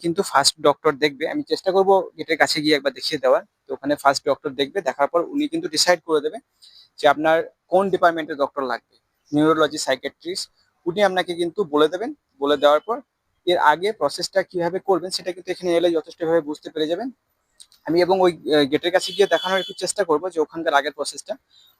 কিন্তু first doctor দেখবে, আমি চেষ্টা করব গেটের কাছে গিয়ে একবার দেখিয়ে দেওয়ার। তো ওখানে ফার্স্ট ডক্টর দেখবে, দেখার পর উনি কিন্তু ডিসাইড করে দেবে যে আপনার কোন ডিপার্টমেন্টের ডক্টর লাগবে, নিউরোলজি, সাইকিয়াট্রিস্ট। উনি আপনাকে কিন্তু বলে দেবেন। বলে দেওয়ার পর এর আগে প্রসেসটা কিভাবে করবেন সেটা কিন্তু এখানে এলে যথেষ্টভাবে বুঝতে পেরে যাবেন। আমি এবং ওই গেটের কাছে গিয়ে দেখানোর একটু চেষ্টা করব যে ওখানকার আগের প্রসেসটা।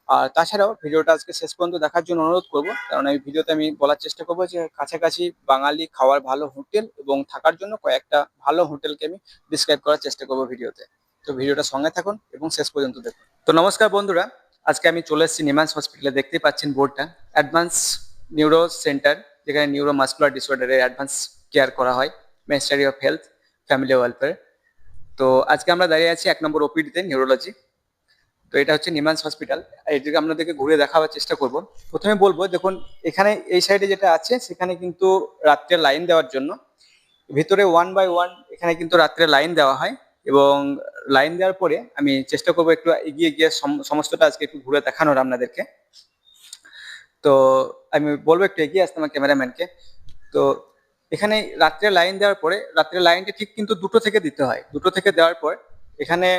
আর তাছাড়াও ভিডিওটা আজকে শেষ পর্যন্ত দেখার জন্য অনুরোধ করব, কারণ এই ভিডিওতে আমি বলার চেষ্টা করব যে কাছাকাছি বাঙালি খাওয়ার ভালো হোটেল এবং থাকার জন্য কয়েকটা ভালো হোটেলকে আমি ডিসক্রাইব করার চেষ্টা করব ভিডিওতে। তো ভিডিওটা সঙ্গে থাকুন এবং শেষ পর্যন্ত দেখুন। তো নমস্কার বন্ধুরা, আজকে আমি চলে এসেছি নিমান্স হসপিটালে। দেখতেই পাচ্ছেন বোর্ডটা, অ্যাডভান্স নিউরো সেন্টার, যেখানে নিউরো মাস্কুলার ডিসঅর্ডারের অ্যাডভান্স কেয়ার করা হয়, ministry of health, family welfare. তো আজকে আমরা দাঁড়িয়ে আছি 1 নম্বর ওপিডিতে, নিউরোলজি। তো এটা হচ্ছে নিমান্স হসপিটাল। এটাকে আপনাদেরকে ঘুরে দেখাবার চেষ্টা করব। প্রথমে বলবো, দেখুন এখানে এই সাইডে যেটা আছে সেখানে কিন্তু রাত্রে লাইন দেওয়ার জন্য ভিতরে 1 বাই 1 এখানে কিন্তু রাত্রে লাইন দেওয়া হয়। এবং লাইন দেওয়ার পরে আমি চেষ্টা করবো একটু এগিয়ে গিয়ে সমস্তটা আজকে একটু ঘুরে দেখানোর আপনাদেরকে। তো আমি বলবো একটু এগিয়ে আসতে আমার ক্যামেরাম্যানকে। তো এখানে রাত্রে লাইন দেওয়ার পরে, রাত্রে লাইনটা ঠিক কিন্তু 2টো থেকে দিতে হয়। 2টো থেকে দেওয়ার পর এখানে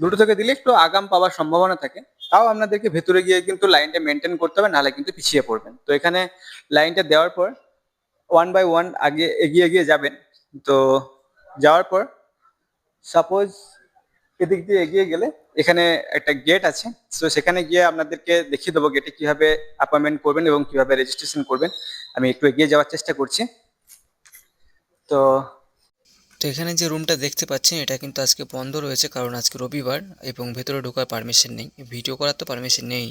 2টো থেকে দিলে একটু আগাম পাওয়ার সম্ভাবনা থাকে। তাও আপনাদেরকে ভেতরে গিয়ে কিন্তু লাইনটা মেনটেন করতে হবে, নাহলে কিন্তু পিছিয়ে পড়বেন। তো এখানে লাইনটা দেওয়ার পর 1 বাই 1 আগে এগিয়ে এগিয়ে যাবেন। তো যাওয়ার পর সাপোজ এদিক দিয়ে এগিয়ে গেলে এখানে একটা গেট আছে। তো সেখানে গিয়ে আপনাদেরকে দেখিয়ে দেবো গেটে কিভাবে অ্যাপয়েন্টমেন্ট করবেন এবং কিভাবে রেজিস্ট্রেশন করবেন। আমি একটু এগিয়ে যাওয়ার চেষ্টা করছি। তো তো এখানে যে রুমটা দেখতে পাচ্ছেন এটা কিন্তু আজকে বন্ধ রয়েছে, কারণ আজকে রবিবার এবং ভেতরে ঢোকার পারমিশন নেই, ভিডিও করার তো পারমিশন নেই।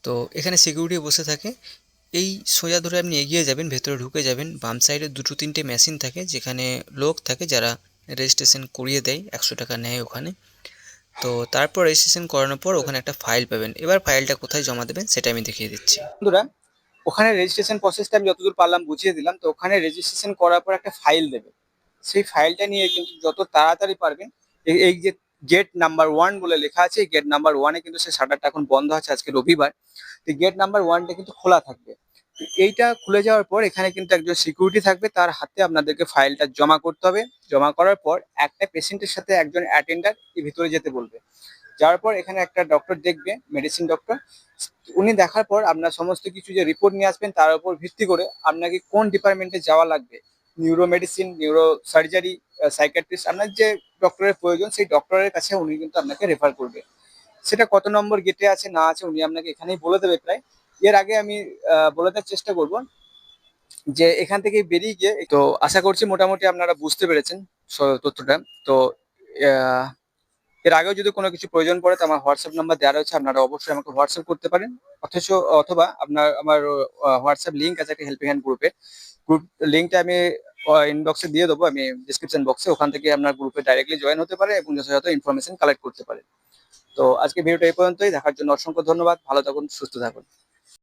তো এখানে সিকিউরিটি বসে থাকে। এই সোজা ধরে আপনি এগিয়ে যাবেন, ভেতরে ঢুকে যাবেন, বাম সাইডে 2-3টে মেশিন থাকে যেখানে লোক থাকে যারা রেজিস্ট্রেশন করিয়ে দেয়, 100 টাকা নেয় ওখানে। তো তারপর রেজিস্ট্রেশন করানোর পর ওখানে একটা ফাইল পাবেন। এবার ফাইলটা কোথায় জমা দেবেন সেটা আমি দেখিয়ে দিচ্ছি। বন্ধুরা, ওখানে রেজিস্ট্রেশন প্রসেসটা আমি যতদূর পারলাম বুঝিয়ে দিলাম। তো ওখানে রেজিস্ট্রেশন করার পর একটা ফাইল দেবে। সেই ফাইলটা নিয়ে কিন্তু যত তাড়াতাড়ি পারবেন, এই যে গেট নাম্বার 1 বলে লেখা আছে, এই গেট নাম্বার 1-এ কিন্তু সে শাটারটা এখন বন্ধ আছে, আজকে রবিবার। তো গেট নাম্বার 1টা কিন্তু খোলা থাকবে। তো এইটা খুলে যাওয়ার পর এখানে কিন্তু একজন সিকিউরিটি থাকবে, তার হাতে আপনাদেরকে ফাইলটা জমা করতে হবে। জমা করার পর একটা পেশেন্টের সাথে একজন অ্যাটেন্ডার ভিতরে যেতে বলবে। যাওয়ার পর এখানে একটা ডক্টর দেখবে, মেডিসিন ডক্টর। উনি দেখার পর আপনার সমস্ত কিছু যে রিপোর্ট নিয়ে আসবেন, তার উপর ভিত্তি করে আপনাকে কোন ডিপার্টমেন্টে যাওয়া লাগবে, neuro medicine, neuro surgery, psychiatrist, আপনার যে ডক্টরের প্রয়োজন সেই ডক্টরের কাছে উনি কিন্তু আপনাকে রেফার করবে। সেটা কত নম্বর গেটে আছে না আছে উনি আপনাকে এখানেই বলে দেবে প্রায়। এর আগে আমি বলে দেওয়ার চেষ্টা করব যে এখান থেকে বেরিয়ে গিয়ে, তো আশা করছি মোটামুটি আপনারা বুঝতে পেরেছেন তথ্যটা। তো আহ, এর আগেও যদি কোনো কিছু প্রয়োজন পড়ে তো আমার হোয়াটসঅ্যাপ নাম্বার দেওয়া রয়েছে, আপনারা অবশ্যই আমাকে হোয়াটসঅ্যাপ করতে পারেন। অথবা আমার হোয়াটসঅ্যাপ লিঙ্ক আছে একটা হেল্পিং হ্যান্ড গ্রুপ লিঙ্কটা আমি ইনবক্সে দিয়ে দেবো, আমি ডিসক্রিপশন বক্সে। ওখান থেকে আপনার গ্রুপে ডাইরেক্টলি জয়েন হতে পারে এবং যথাযথ ইনফরমেশন কালেক্ট করতে পারে। তো আজকে ভিডিওটা এই পর্যন্তই। দেখার জন্য অসংখ্য ধন্যবাদ। ভালো থাকুন, সুস্থ থাকুন।